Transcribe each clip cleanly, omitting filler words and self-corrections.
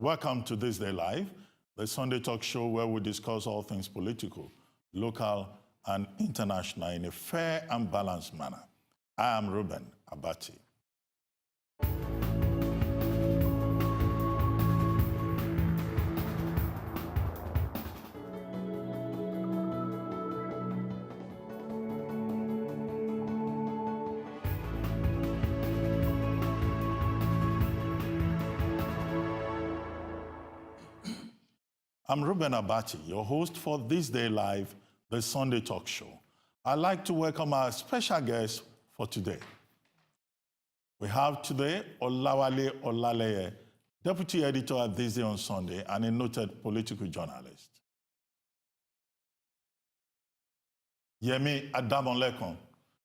Welcome to This Day Live, the Sunday talk show where we discuss all things political, local, and international in a fair and balanced manner. I am Reuben, Abati. I'm Reuben Abati, your host for This Day Live, the Sunday talk show. I'd like to welcome our special guest for today. We have today Olawale Olaleye, Deputy Editor at This Day on Sunday and a noted political journalist. Yemi Adamolekun,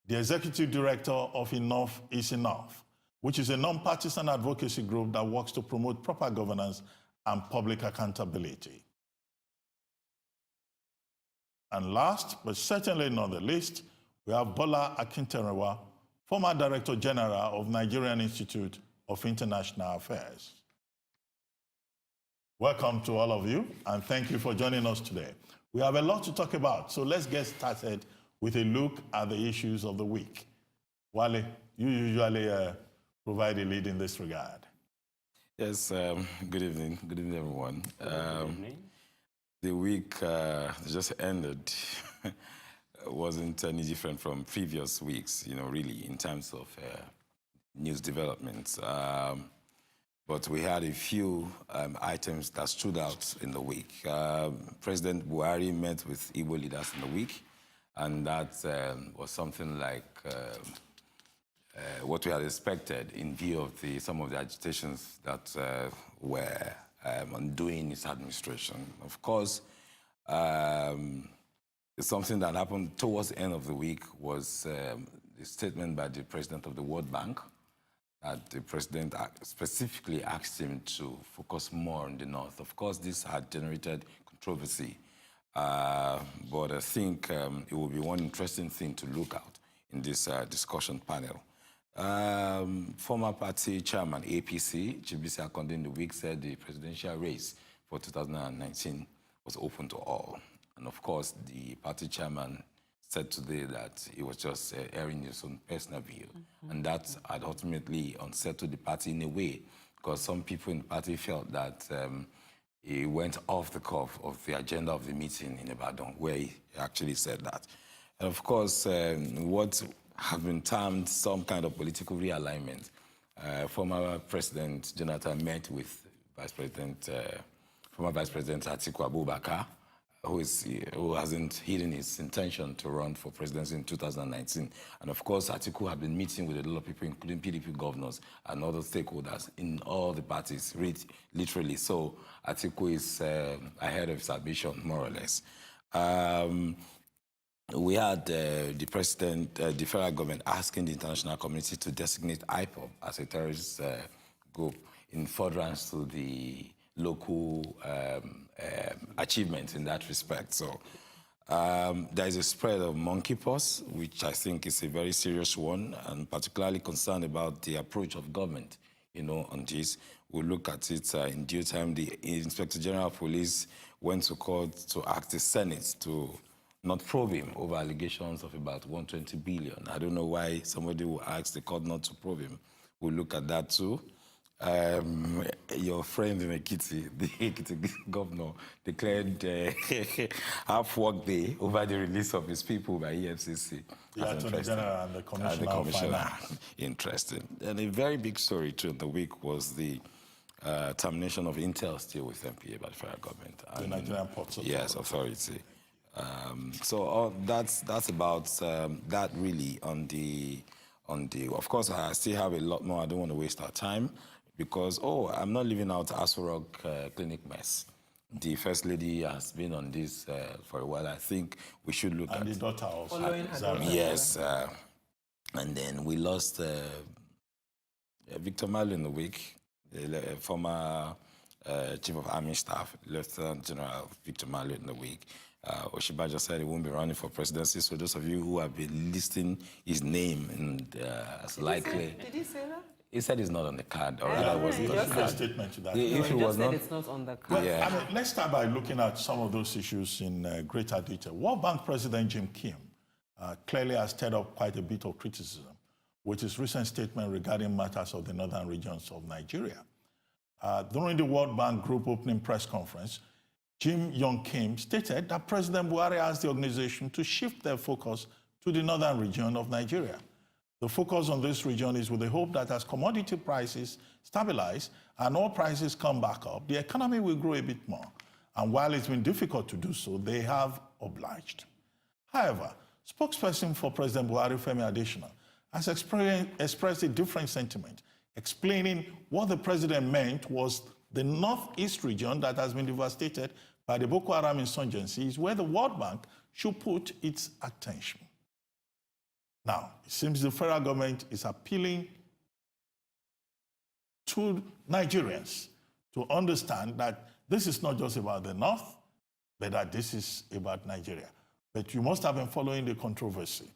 the Executive Director of Enough is Enough, which is a non-partisan advocacy group that works to promote proper governance and public accountability. And last, but certainly not the least, we have Bola Akinterinwa, former Director General of Nigerian Institute of International Affairs. Welcome to all of you, and thank you for joining us today. We have a lot to talk about, so let's get started with a look at the issues of the week. Wale, you usually provide a lead in this regard. Yes, good evening. Good evening, everyone. Good evening. The week just ended wasn't any different from previous weeks, really, in terms of news developments. But we had a few items that stood out in the week. President Buhari met with Igbo leaders in the week, and that was something like what we had expected in view of some of the agitations that were undoing his administration. Of course, something that happened towards the end of the week was the statement by the president of the World Bank that the president specifically asked him to focus more on the North. Of course, this had generated controversy, but I think it will be one interesting thing to look at in this discussion panel. Former party chairman, APC, Chibisi Akonde in the week said the presidential race for 2019 was open to all. And of course, the party chairman said today that he was just airing his own personal view. And that had ultimately unsettled the party in a way, because some people in the party felt that he went off the cuff of the agenda of the meeting in Ibadan, where he actually said that. And of course, what have been termed some kind of political realignment. Former President Jonathan met with former Vice President Atiku Abubakar, who hasn't hidden his intention to run for presidency in 2019. And of course, Atiku had been meeting with a lot of people, including PDP governors and other stakeholders in all the parties, literally. So Atiku is ahead of his ambition, more or less. We had the federal government asking the international community to designate IPOB as a terrorist group in furtherance to the local achievements in that respect. So there is a spread of monkeypox, which I think is a very serious one, and particularly concerned about the approach of government, on this. We'll look at it in due time. The Inspector General of Police went to court to ask the Senate to not probe him over allegations of about 120 billion. I don't know why somebody will ask the court not to probe him. We'll look at that too. Your friend in Ekiti, the Ekiti governor, declared half-work day over the release of his people by EFCC. The Attorney General and the Commissioner of Finance. Interesting. And a very big story too in the week was the termination of Intel still with MPA by the federal government. The Nigerian Ports Authority. Yes, authority. So that's about that really on the. Of course, I still have a lot more. I don't want to waste our time because I'm not leaving out Aso Rock clinic mess. The First Lady has been on this for a while. I think we should look at. And the daughter also. Yes, and then we lost Victor Malu in the week, the former Chief of Army Staff, Lieutenant General Victor Malu in the week. Oshibaja said he won't be running for presidency. So those of you who have been listing his name and as likely... Did he say that? He said it's not on the card, or I rather know, was he it on just the said- card? Statement to that. If No, it he was just said not, it's not on the card. Well, Yeah. I mean, let's start by looking at some of those issues in greater detail. World Bank President Jim Kim clearly has stirred up quite a bit of criticism with his recent statement regarding matters of the northern regions of Nigeria. During the World Bank Group opening press conference, Jim Yong Kim stated that President Buhari asked the organization to shift their focus to the northern region of Nigeria. The focus on this region is with the hope that as commodity prices stabilize and oil prices come back up, the economy will grow a bit more. And while it's been difficult to do so, they have obliged. However, spokesperson for President Buhari, Femi Adesina, has expressed a different sentiment, explaining what the president meant was the northeast region that has been devastated by the Boko Haram insurgency is where the World Bank should put its attention. Now, it seems the federal government is appealing to Nigerians to understand that this is not just about the North, but that this is about Nigeria. But you must have been following the controversy.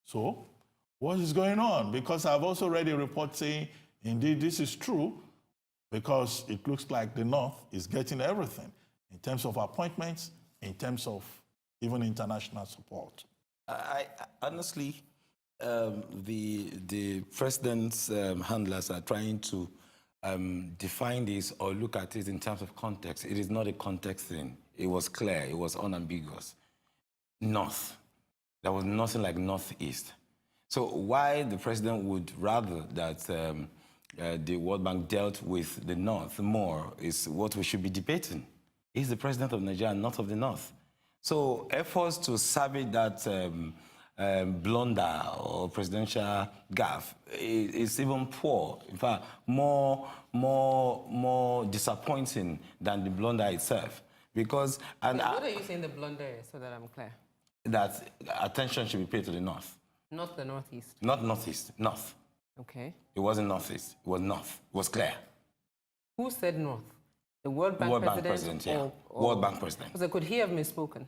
So, what is going on? Because I've also read a report saying, indeed, this is true, because it looks like the North is getting everything in terms of appointments, in terms of even international support. I honestly, the president's handlers are trying to define this or look at it in terms of context. It is not a context thing. It was clear. It was unambiguous. North. There was nothing like Northeast. So why the president would rather that the World Bank dealt with the North more is what we should be debating. He's the president of Nigeria, not of the North. So efforts to salvage that blunder or presidential gaffe is even poor. In fact, more disappointing than the blunder itself. Because What are you saying the blunder is, so that I'm clear? that attention should be paid to the North. Not the Northeast. Not Northeast, North. Okay. It wasn't Northeast, it was North. It was clear. Who said North? The World Bank World president? Bank president, yeah. Or- World Bank president. So could he have misspoken?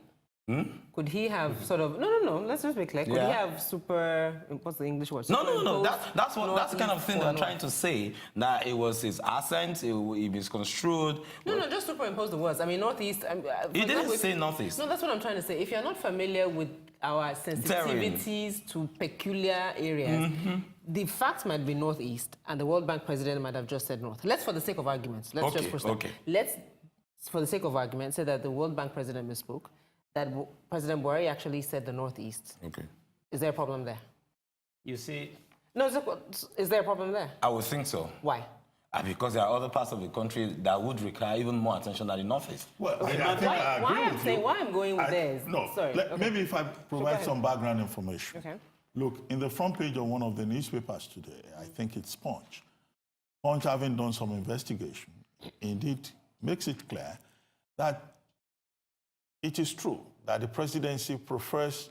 Could he have sort of, no, let's just be clear. Could he Yeah. have what's the English word? No. Superimposed That's the kind of thing they're Northeast trying to say, that it was his accent, he misconstrued. No, just superimpose the words. I mean, Northeast. For He didn't example, say Northeast. No, that's what I'm trying to say. If you're not familiar with our sensitivities to peculiar areas, the fact might be Northeast, and the World Bank president might have just said North. Let's, for the sake of arguments, let's just push that. Okay. Let's, for the sake of argument, say that the World Bank president misspoke, that President Buhari actually said the Northeast. Okay. Is there a problem there? You see, No, is there a problem there? I would think so. Why? Because there are other parts of the country that would require even more attention than the Northeast. Well, I think I agree with you. Why I'm going with this? No, Sorry. Okay. maybe if I provide some background information. Okay. Look, in the front page of one of the newspapers today, I think it's Punch. Punch, having done some investigation, indeed makes it clear that it is true that the presidency prefers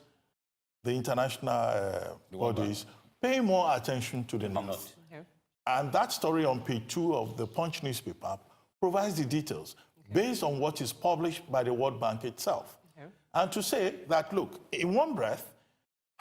the international bodies paying more attention to the North. Okay. And that story on page 2 of the Punch newspaper provides the details based on what is published by the World Bank itself. Okay. And to say that, look, in one breath,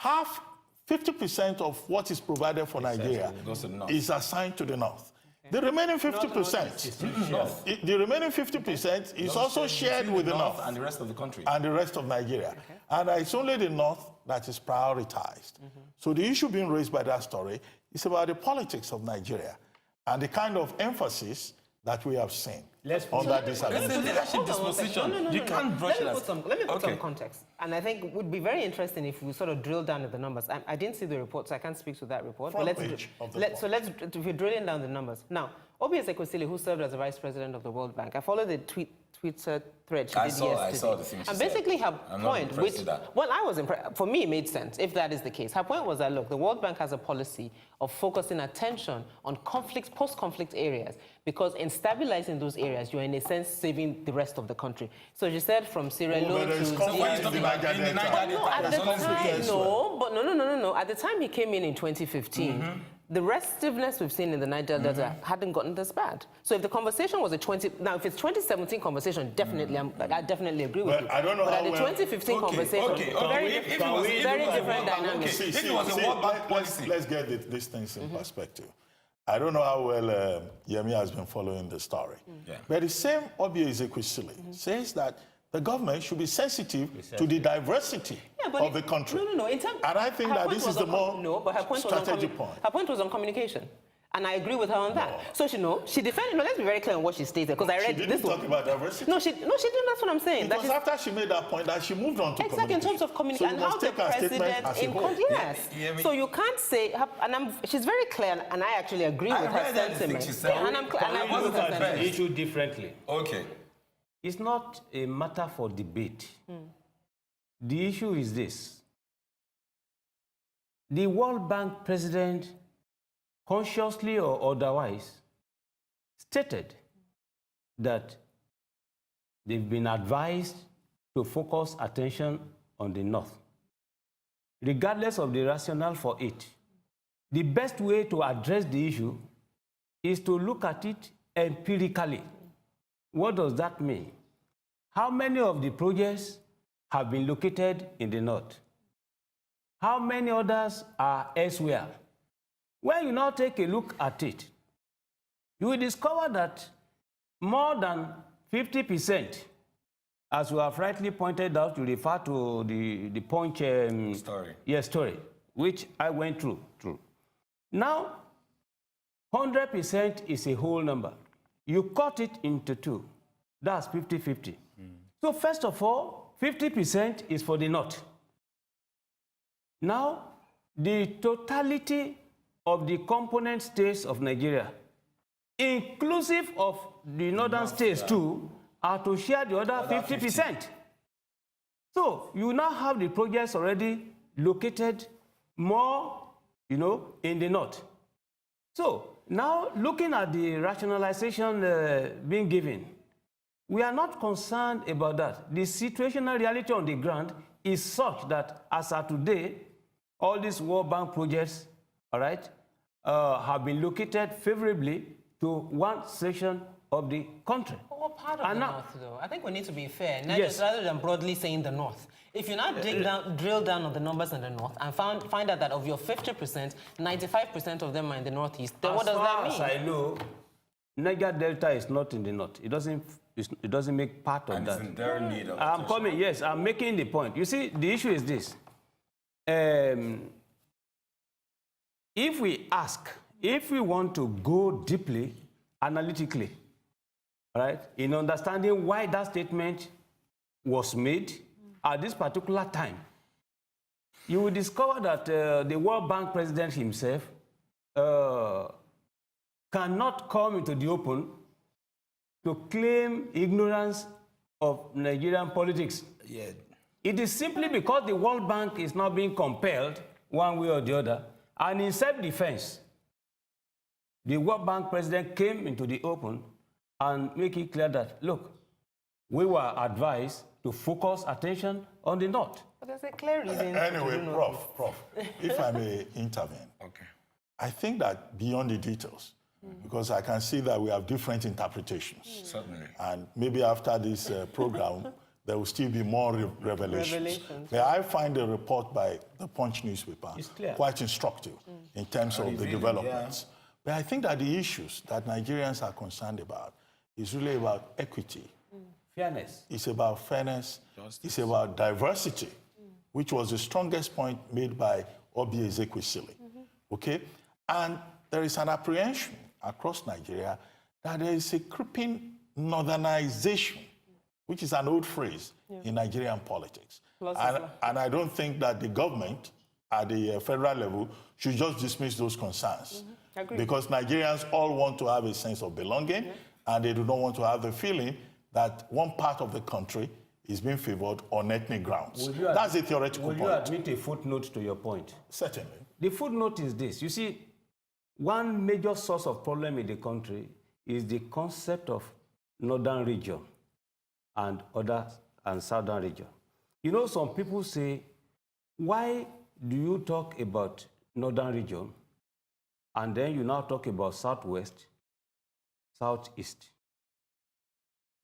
50% of what is provided for Nigeria goes to the North. is assigned to the North. The remaining 50%, the remaining 50% is also shared with the North and the rest of the country. and the rest of Nigeria. And it's only the North that is prioritized. So the issue being raised by that story is about the politics of Nigeria and the kind of emphasis that we have seen on that disagreement. It's a leadership disposition. You can't brush it as... Let me put some context. And I think it would be very interesting if we sort of drill down at the numbers. I didn't see the report, so I can't speak to that report. Front page of the report. So if we're drilling down the numbers. Now, Obi Ezekwesili, who served as the vice president of the World Bank, I followed the Twitter thread she did yesterday. I saw the thing she and said. basically her I'm not point, impressed with that. well, I was impressed. For me, it made sense, if that is the case. Her point was that, look, the World Bank has a policy of focusing attention on post-conflict areas, because in stabilizing those areas, you're in a sense saving the rest of the country. So she said from Sierra Leone to... No, at the time, no. At the time he came in 2015, the restiveness we've seen in the Niger Delta hadn't gotten this bad. So if the conversation was if it's 2017 conversation, definitely, I definitely agree with you. I don't know but how at the well- 2015 conversation, very different dynamics. If it was a World Bank policy... Let's get these things in perspective. I don't know how well Yemi has been following the story. Yeah. But the same Obi Ezekwesili says that the government should be sensitive to the diversity of the country. No. In terms, and I think that this is the more strategic point. Her point was on communication. And I agree with her on that. No. So she defended. No, let's be very clear on what she stated, because I read She this didn't talk about diversity. No, she didn't. That's what I'm saying. Because after she made that point, that she moved on to exactly in terms of communication so and how the president yes. Yeah, so you can't say, she's very clear, and I actually agree with her sentiment. And I agree with her the sentiment. issue differently. Okay. It's not a matter for debate. The issue is this. The World Bank president, consciously or otherwise, stated that they've been advised to focus attention on the North. Regardless of the rationale for it, the best way to address the issue is to look at it empirically. What does that mean? How many of the projects have been located in the North? How many others are elsewhere? When you now take a look at it, you will discover that more than 50%, as we have rightly pointed out, you refer to the Punch Story. Yes, story, which I went through. Now, 100% is a whole number. You cut it into two. That's 50-50. So first of all, 50% is for the North. Now, the totality of the component states of Nigeria, inclusive of the northern states too, are to share the other 50%. So you now have the projects already located more, in the North. So now looking at the rationalization being given, we are not concerned about that. The situational reality on the ground is such that as of today, all these World Bank projects, all right, have been located favorably to one section of the country. What part of the North, though? I think we need to be fair, Yes. rather than broadly saying the North. If you now drill down on the numbers in the North and find out that of your 50%, 95% of them are in the Northeast, then what does that mean? As far as I know, Niger Delta is not in the North. It doesn't make part of And that. it's in their need of I'm attention. coming, yes, I'm making the point. You see, the issue is this. If we want to go deeply, analytically, right, in understanding why that statement was made at this particular time, you will discover that the World Bank president himself cannot come into the open to claim ignorance of Nigerian politics. Yeah. It is simply because the World Bank is not being compelled one way or the other, and in self-defense, the World Bank president came into the open and make it clear that, look, we were advised to focus attention on the North. But there's a clear reason. Anyway, Prof, if I may intervene. Okay. I think that beyond the details, because I can see that we have different interpretations. Certainly. And maybe after this program, there will still be more revelations. But I find the report by the Punch newspaper quite instructive in terms of the developments. But I think that the issues that Nigerians are concerned about is really about equity. Fairness. It's about fairness. It's about diversity, which was the strongest point made by Obi Ezekwesili. Okay? And there is an apprehension across Nigeria that there is a creeping northernization, which is an old phrase in Nigerian politics. And I don't think that the government at the federal level should just dismiss those concerns. Because Nigerians all want to have a sense of belonging, and they do not want to have the feeling that one part of the country is being favored on ethnic grounds. That's a theoretical point. Will you admit a footnote to your point? Certainly. The footnote is this. You see, one major source of problem in the country is the concept of northern region and southern region. You know, some people say, why do you talk about northern region and then you now talk about southwest, southeast?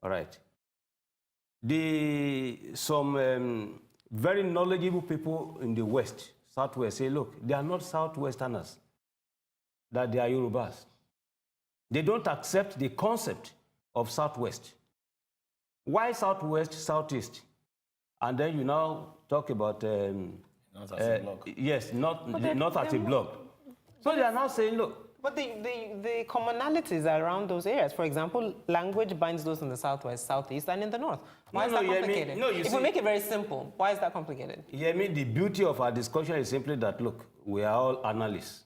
All right. Some very knowledgeable people in the west, southwest, say, look, they are not southwesterners. that they are Yorubas. They don't accept the concept of Southwest. Why Southwest, Southeast? And then you now talk about... Not as a block. Yes, not as a block. So they are now saying, look... But the commonalities are around those areas. For example, language binds those in the Southwest, Southeast, and in the North. Why is that complicated? If we make it very simple, why is that complicated? Yemi, the beauty of our discussion is simply that, look, we are all analysts.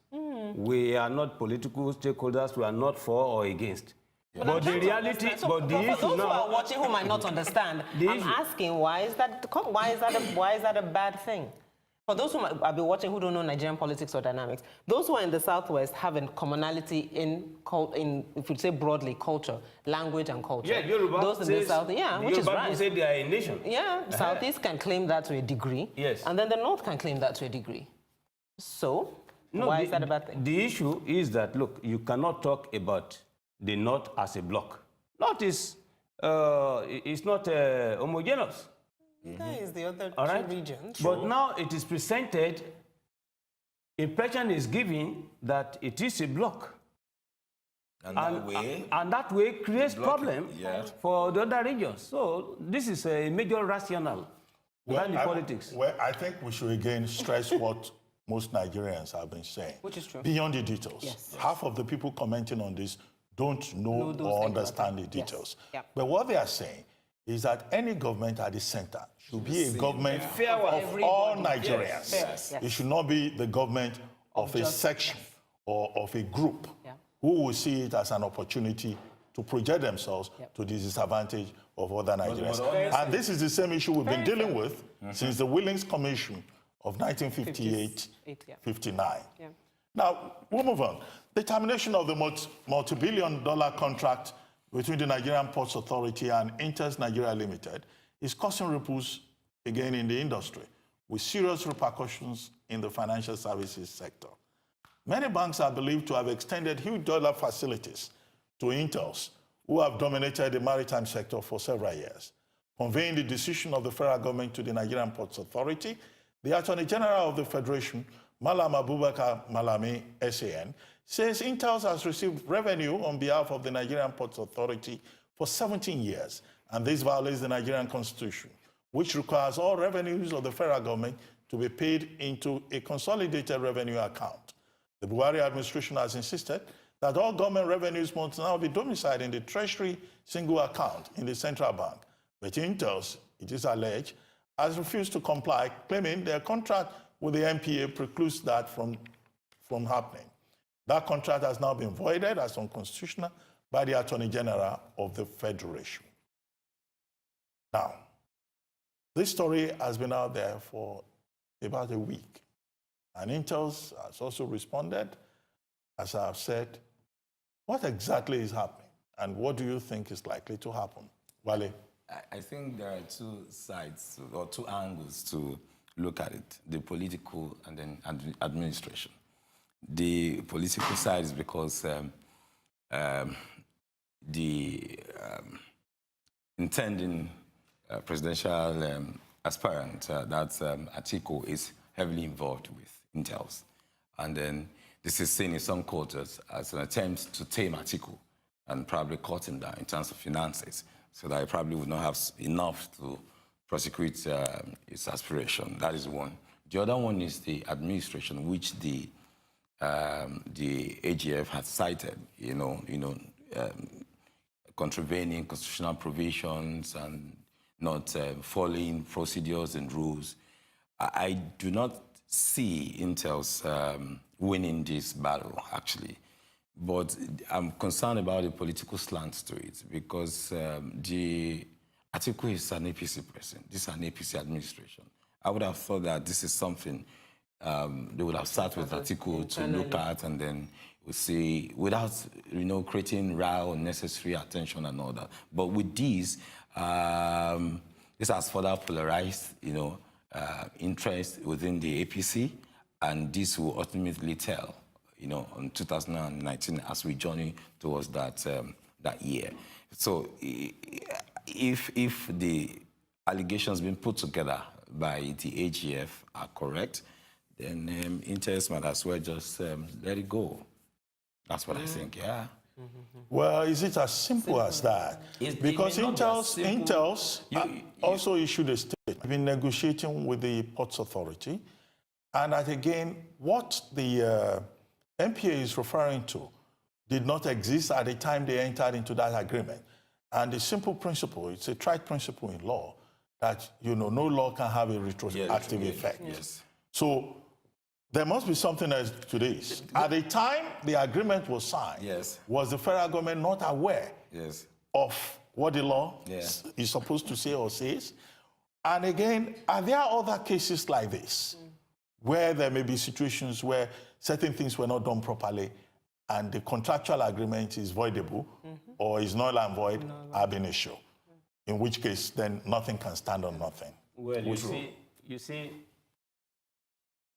We are not political stakeholders. We are not for or against. But But the reality, but the for issue those who now... are watching who might not understand, I'm asking, why is that a bad thing? For those who might be watching who don't know Nigerian politics or dynamics, those who are in the Southwest have a commonality in, if you say broadly, culture, language and culture. Yeah, Yoruba those in the South, yeah, which is right. say they are a nation. Yeah, Southeast can claim that to a degree. Yes. And then the North can claim that to a degree. So, why is that a bad thing? The issue is that, look, you cannot talk about the North as a block. North is, it's not homogeneous. That is the other All right? two regions. But now it is presented, impression is given that it is a block. And that way creates problem for the other regions. So this is a major rationale behind the politics. Well, I think we should again stress what most Nigerians have been saying. Which is true. Beyond the details. Yes. Half of the people commenting on this don't know or understand the details. Yes. Yep. But what they are saying is that any government at the center should be a government of all Nigerians. Yes. It should not be the government of a section or of a group who will see it as an opportunity to project themselves to the disadvantage of other Nigerians. And this is the same issue we've been dealing with since the Willings Commission of 1958-59. Now, we'll move on. The termination of the multi-billion-dollar contract between the Nigerian Ports Authority and Inters Nigeria Limited is causing ripples again in the industry, with serious repercussions in the financial services sector. Many banks are believed to have extended huge dollar facilities to Intels, who have dominated the maritime sector for several years. Conveying the decision of the federal government to the Nigerian Ports Authority, the Attorney General of the Federation, Malam Abubakar Malami, SAN, says Intels has received revenue on behalf of the Nigerian Ports Authority for 17 years, and this violates the Nigerian Constitution, which requires all revenues of the federal government to be paid into a consolidated revenue account. The Buhari administration has insisted that all government revenues must now be domiciled in the Treasury single account in the central bank. But Intels, it is alleged, has refused to comply, claiming their contract with the NPA precludes that from happening. That contract has now been voided as unconstitutional by the Attorney General of the Federation. Now, this story has been out there for about a week, and Intels has also responded, as I have said. What exactly is happening, and what do you think is likely to happen? Wale? I think there are two sides or two angles to look at it, the political and then administration. The political side is because the intending presidential aspirant, that's Atiku, is heavily involved with Intels. And then this is seen in some quarters as an attempt to tame Atiku and probably cut him down in terms of finances, so that he probably would not have enough to prosecute his aspiration. That is one. The other one is the administration, which the AGF has cited, contravening constitutional provisions and not following procedures and rules. I do not see Intels winning this battle, actually. But I'm concerned about the political slant to it, because Atiku is an APC president. This is an APC administration. I would have thought that this is something they would have started with Atiku to look at, and then we see, without creating row, unnecessary attention and all that. But with this has further polarized, interest within the APC, and this will ultimately tell, in 2019 as we journey towards that year. So if the allegations being put together by the AGF are correct, then Intels might as well just let it go. That's what I think, yeah. Well, is it as simple as that? Because it may not be as simple. Intels also issued a statement. We've been negotiating with the Ports Authority. And that again, what the MPA is referring to did not exist at the time they entered into that agreement. And the simple principle, it's a tried principle in law, that no law can have a retroactive effect. Yes. So there must be something else to this. At the time the agreement was signed, Yes. was the federal government not aware Yes. of what the law is supposed to say or says? And again, are there other cases like this where there may be situations where certain things were not done properly and the contractual agreement is voidable or is null and void ab initio, in which case then nothing can stand on nothing? Well, you see,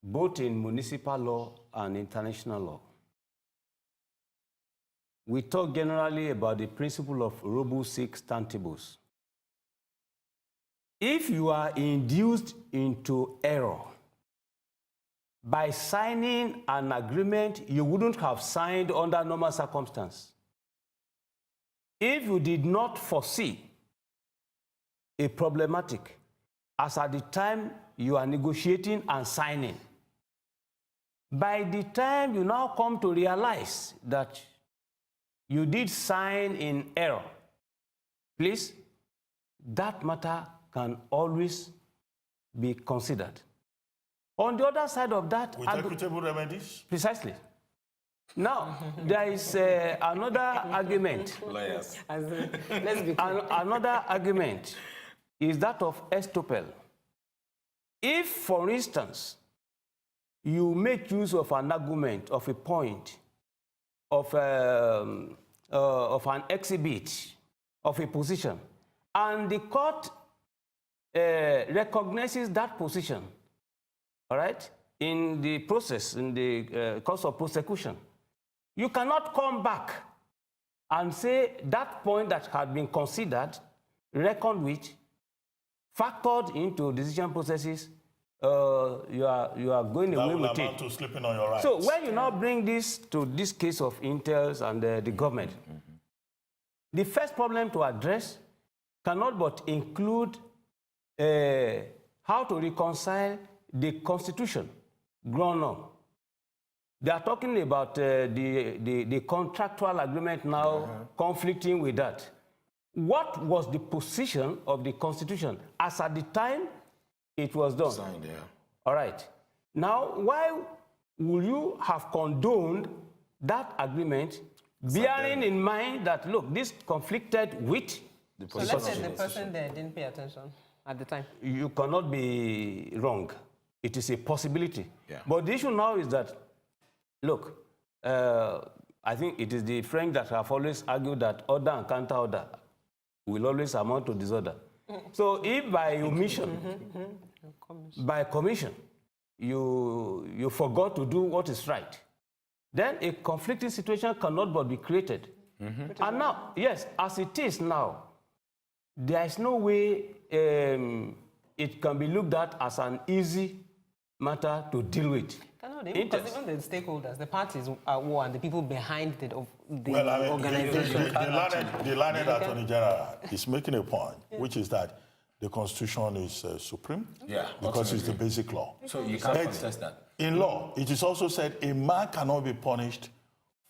both in municipal law and international law, we talk generally about the principle of rebus sic stantibus. If you are induced into error by signing an agreement you wouldn't have signed under normal circumstance, if you did not foresee a problematic as at the time you are negotiating and signing, by the time you now come to realize that you did sign in error, please, that matter can always be considered. On the other side of that... With equitable remedies? Precisely. Now, there is another argument. Lawyers. Let's be clear. Another argument is that of estoppel. If, for instance, you make use of an argument, of a point, of an exhibit, of a position, and the court recognizes that position, all right, in the process, in the course of prosecution, you cannot come back and say that point that had been considered, reckoned with, factored into decision processes, you are going away with it. That will amount to sleeping on your rights. So when you now bring this to this case of Intels and the government, the first problem to address cannot but include how to reconcile the Constitution grown up. They are talking about the contractual agreement now conflicting with that. What was the position of the Constitution as at the time it was done? Signed, yeah. All right. Now, why will you have condoned that agreement, bearing in mind that, look, this conflicted with the So let's say the person there didn't pay attention at the time. You cannot be wrong. It is a possibility. Yeah. But the issue now is that, look, I think it is the French that have always argued that order and counter-order will always amount to disorder. So if by omission, by commission, you forgot to do what is right, then a conflicting situation cannot but be created. And now, yes, as it is now, there is no way it can be looked at as an easy matter to deal with. Because even the stakeholders, the parties at war, and the people behind the Well, I mean, organization. the learned Attorney General is making a point, which is that the Constitution is supreme, because it's the basic law. So you can't contest that. In law, it is also said a man cannot be punished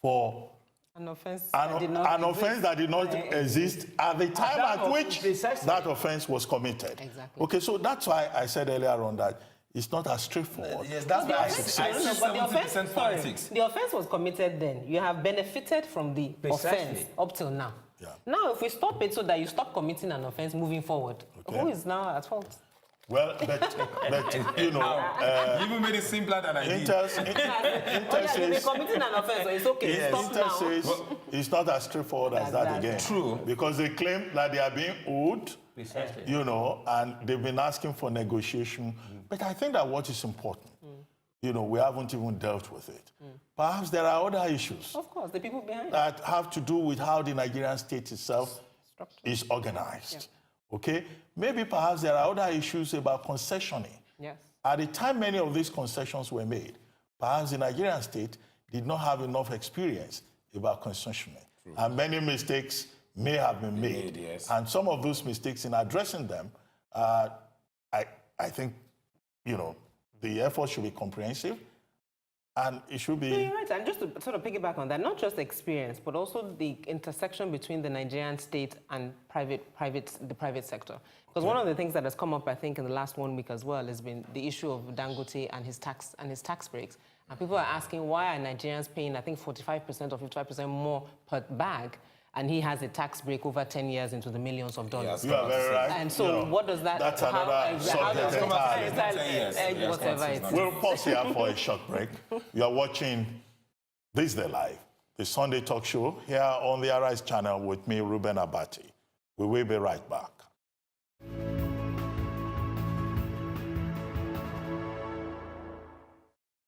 for An offense that did not exist at the time at which that offense was committed. Exactly. Okay, so that's why I said earlier on that it's not as straightforward. Yes, that's why I see but the 70% politics. the offense was committed then. You have benefited from the offense up till now. Yeah. Now, if we stop it so that you stop committing an offense moving forward, who is now at fault? Well, but you know, You even made it simpler than I did. Intel You've been says, committing an offense, so it's okay. yes, Stop Intel now. says it's not as straightforward as that again. True. Because they claim that they are being owed, Precisely. you know, and they've been asking for negotiation. But I think that what is important, you know, we haven't even dealt with it. Perhaps there are other issues Of course, the people behind it. that have to do with how the Nigerian state itself is organized. Okay? Maybe perhaps there are other issues about concessioning. Yes. At the time many of these concessions were made, perhaps the Nigerian state did not have enough experience about constitution. And many mistakes may have been made. Yes. And some of those mistakes, in addressing them, I think, the effort should be comprehensive, and it should be... No, you're right. And just to sort of piggyback on that, not just experience, but also the intersection between the Nigerian state and the private sector. Because one of the things that has come up, I think, in the last 1 week as well has been the issue of Dangote and his tax breaks. And people are asking, why are Nigerians paying, I think, 45% or 55% more per bag, and he has a tax break over 10 years into the millions of dollars? You are very right. And so what does that... That's another subject entirely. Whatever it is. We'll pause here for a short break. You are watching ThisDayLive, the Sunday talk show here on the Arise channel with me, Reuben Abati. We will be right back.